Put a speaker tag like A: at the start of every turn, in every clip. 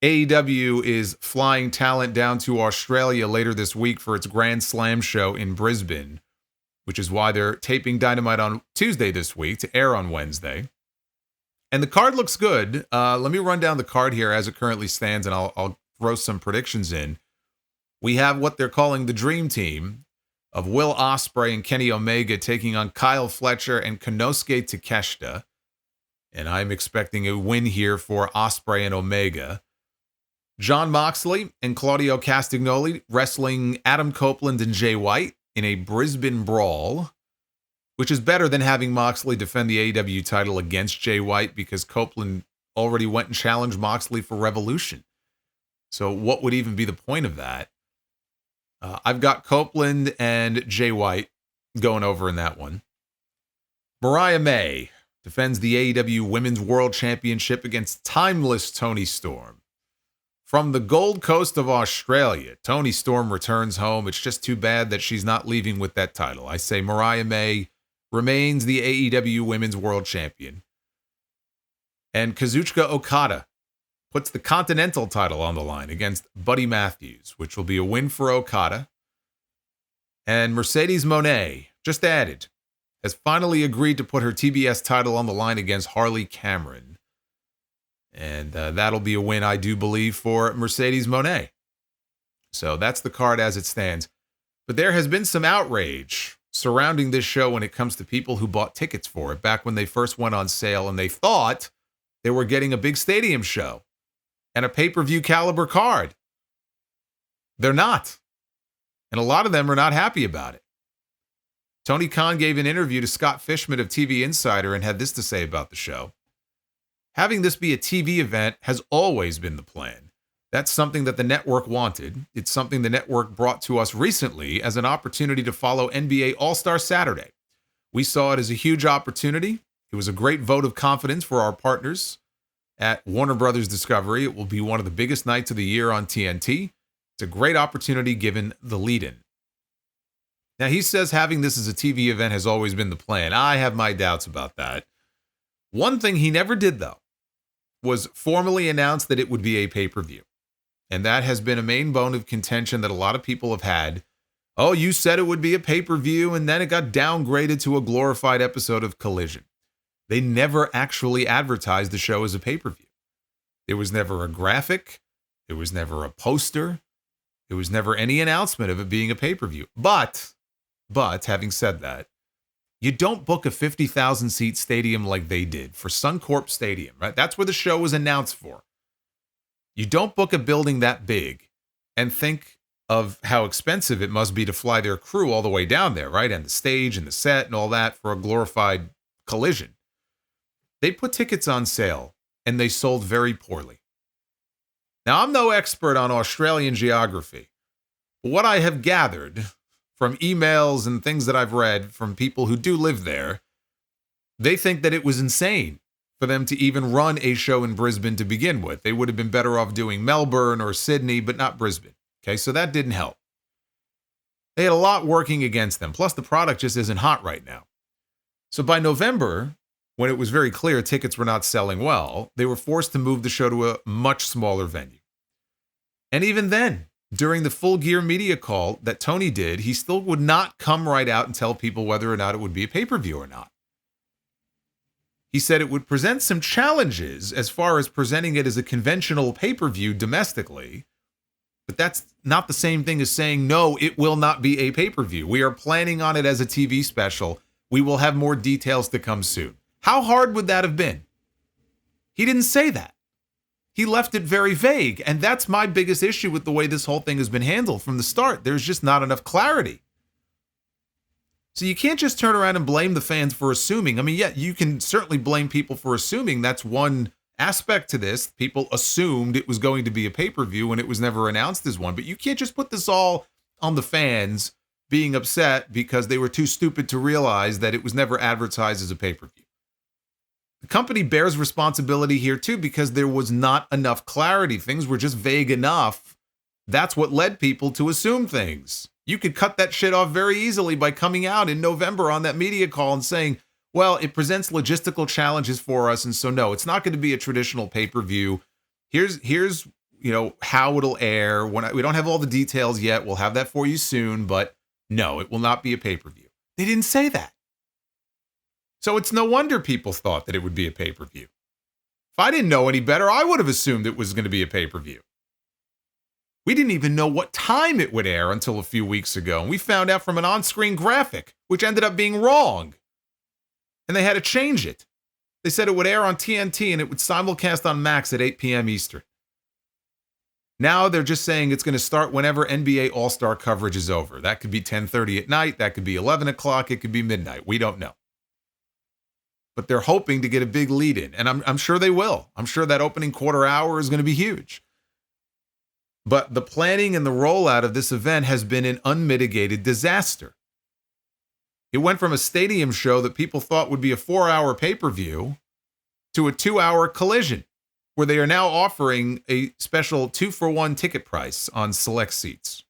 A: AEW is flying talent down to Australia later this week for its Grand Slam show in Brisbane, which is why they're taping Dynamite on Tuesday this week to air on Wednesday. And the card looks good. Let me run down the card here as it currently stands, and I'll throw some predictions in. We have what they're calling the Dream Team of Will Ospreay and Kenny Omega taking on Kyle Fletcher and Konosuke Takeshita. And I'm expecting a win here for Ospreay and Omega. Jon Moxley and Claudio Castagnoli wrestling Adam Copeland and Jay White in a Brisbane brawl, which is better than having Moxley defend the AEW title against Jay White because Copeland already went and challenged Moxley for Revolution. So what would even be the point of that? I've got Copeland and Jay White going over in that one. Mariah May defends the AEW Women's World Championship against timeless Toni Storm. From the Gold Coast of Australia, Toni Storm returns home. It's just too bad that she's not leaving with that title. I say Mariah May remains the AEW Women's World Champion. And Kazuchika Okada puts the Continental title on the line against Buddy Matthews, which will be a win for Okada. And Mercedes Moné, just added, has finally agreed to put her TBS title on the line against Harley Cameron. And that'll be a win, I do believe, for Mercedes Moné. So that's the card as it stands. But there has been some outrage surrounding this show when it comes to people who bought tickets for it back when they first went on sale and they thought they were getting a big stadium show and a pay-per-view caliber card. They're not. And a lot of them are not happy about it. Tony Khan gave an interview to Scott Fishman of TV Insider and had this to say about the show. Having this be a TV event has always been the plan. That's something that the network wanted. It's something the network brought to us recently as an opportunity to follow NBA All-Star Saturday. We saw it as a huge opportunity. It was a great vote of confidence for our partners at Warner Brothers Discovery. It will be one of the biggest nights of the year on TNT. It's a great opportunity given the lead-in. Now, he says having this as a TV event has always been the plan. I have my doubts about that. One thing he never did, though, was formally announce that it would be a pay-per-view. And that has been a main bone of contention that a lot of people have had. Oh, you said it would be a pay-per-view, and then it got downgraded to a glorified episode of Collision. They never actually advertised the show as a pay-per-view. There was never a graphic. There was never a poster. There was never any announcement of it being a pay-per-view. But having said that, you don't book a 50,000-seat stadium like they did for Suncorp Stadium, right? That's where the show was announced for. You don't book a building that big and think of how expensive it must be to fly their crew all the way down there, right? And the stage and the set and all that for a glorified Collision. They put tickets on sale and they sold very poorly. Now, I'm no expert on Australian geography, but what I have gathered from emails and things that I've read from people who do live there, they think that it was insane for them to even run a show in Brisbane to begin with. They would have been better off doing Melbourne or Sydney, but not Brisbane. Okay, so that didn't help. They had a lot working against them. Plus, the product just isn't hot right now. So by November, when it was very clear tickets were not selling well, they were forced to move the show to a much smaller venue. And even then, during the Full Gear media call that Tony did, he still would not come right out and tell people whether or not it would be a pay-per-view or not. He said it would present some challenges as far as presenting it as a conventional pay-per-view domestically, but that's not the same thing as saying, no, it will not be a pay-per-view. We are planning on it as a TV special. We will have more details to come soon. How hard would that have been? He didn't say that. He left it very vague, and that's my biggest issue with the way this whole thing has been handled from the start. There's just not enough clarity. So you can't just turn around and blame the fans for assuming. I mean, yeah, you can certainly blame people for assuming. That's one aspect to this. People assumed it was going to be a pay-per-view when it was never announced as one. But you can't just put this all on the fans being upset because they were too stupid to realize that it was never advertised as a pay-per-view. The company bears responsibility here too because there was not enough clarity. Things were just vague enough. That's what led people to assume things. You could cut that shit off very easily by coming out in November on that media call and saying, well, it presents logistical challenges for us, and so no, it's not going to be a traditional pay-per-view. Here's how it'll air. We don't have all the details yet. We'll have that for you soon, but no, it will not be a pay-per-view. They didn't say that. So it's no wonder people thought that it would be a pay-per-view. If I didn't know any better, I would have assumed it was going to be a pay-per-view. We didn't even know what time it would air until a few weeks ago, and we found out from an on-screen graphic, which ended up being wrong. And they had to change it. They said it would air on TNT and it would simulcast on Max at 8 p.m. Eastern. Now they're just saying it's going to start whenever NBA All-Star coverage is over. That could be 10:30 at night. That could be 11 o'clock. It could be midnight. We don't know. But they're hoping to get a big lead in, and I'm sure they will. I'm sure that opening quarter hour is going to be huge. But the planning and the rollout of this event has been an unmitigated disaster. It went from a stadium show that people thought would be a 4-hour pay-per-view to a 2-hour collision, where they are now offering a special 2-for-1 ticket price on select seats.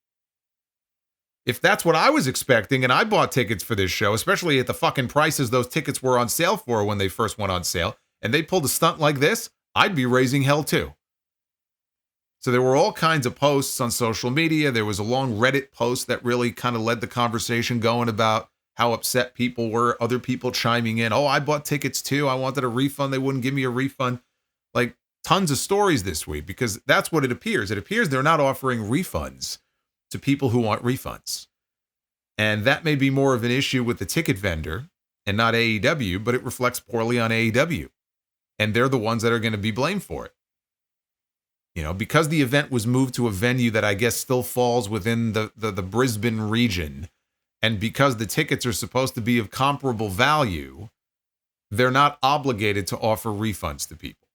A: If that's what I was expecting, and I bought tickets for this show, especially at the fucking prices those tickets were on sale for when they first went on sale, and they pulled a stunt like this, I'd be raising hell too. So there were all kinds of posts on social media. There was a long Reddit post that really kind of led the conversation going about how upset people were, other people chiming in. Oh, I bought tickets too. I wanted a refund. They wouldn't give me a refund. Like tons of stories this week, because that's what it appears. It appears they're not offering refunds to people who want refunds. And that may be more of an issue with the ticket vendor and not AEW, but it reflects poorly on AEW. And they're the ones that are going to be blamed for it. Because the event was moved to a venue that I guess still falls within the Brisbane region, and because the tickets are supposed to be of comparable value, they're not obligated to offer refunds to people.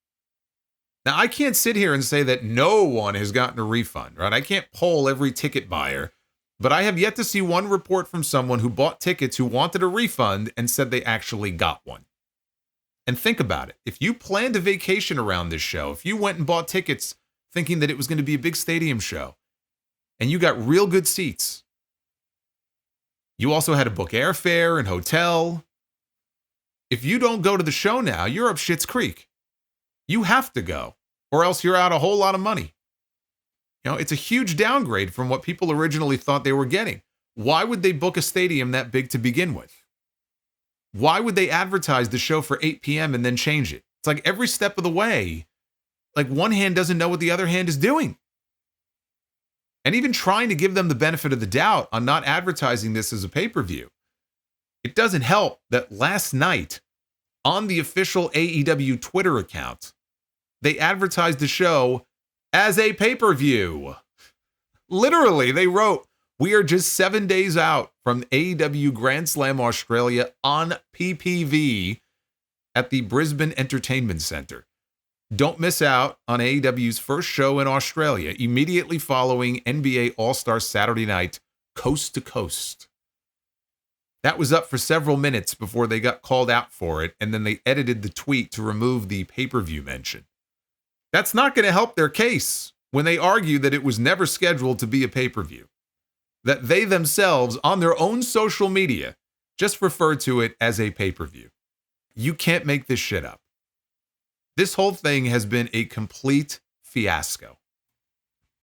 A: Now, I can't sit here and say that no one has gotten a refund, right? I can't poll every ticket buyer, but I have yet to see one report from someone who bought tickets who wanted a refund and said they actually got one. And think about it. If you planned a vacation around this show, if you went and bought tickets thinking that it was going to be a big stadium show, and you got real good seats, you also had to book airfare and hotel. If you don't go to the show now, you're up shit's creek. You have to go, or else you're out a whole lot of money. It's a huge downgrade from what people originally thought they were getting. Why would they book a stadium that big to begin with? Why would they advertise the show for 8 p.m. and then change it? It's like every step of the way, like one hand doesn't know what the other hand is doing. And even trying to give them the benefit of the doubt on not advertising this as a pay-per-view, it doesn't help that last night on the official AEW Twitter account, they advertised the show as a pay-per-view. Literally, they wrote, "We are just 7 days out from AEW Grand Slam Australia on PPV at the Brisbane Entertainment Centre. Don't miss out on AEW's first show in Australia, immediately following NBA All-Star Saturday night, coast to coast." That was up for several minutes before they got called out for it, and then they edited the tweet to remove the pay-per-view mention. That's not going to help their case when they argue that it was never scheduled to be a pay-per-view, that they themselves, on their own social media, just referred to it as a pay-per-view. You can't make this shit up. This whole thing has been a complete fiasco.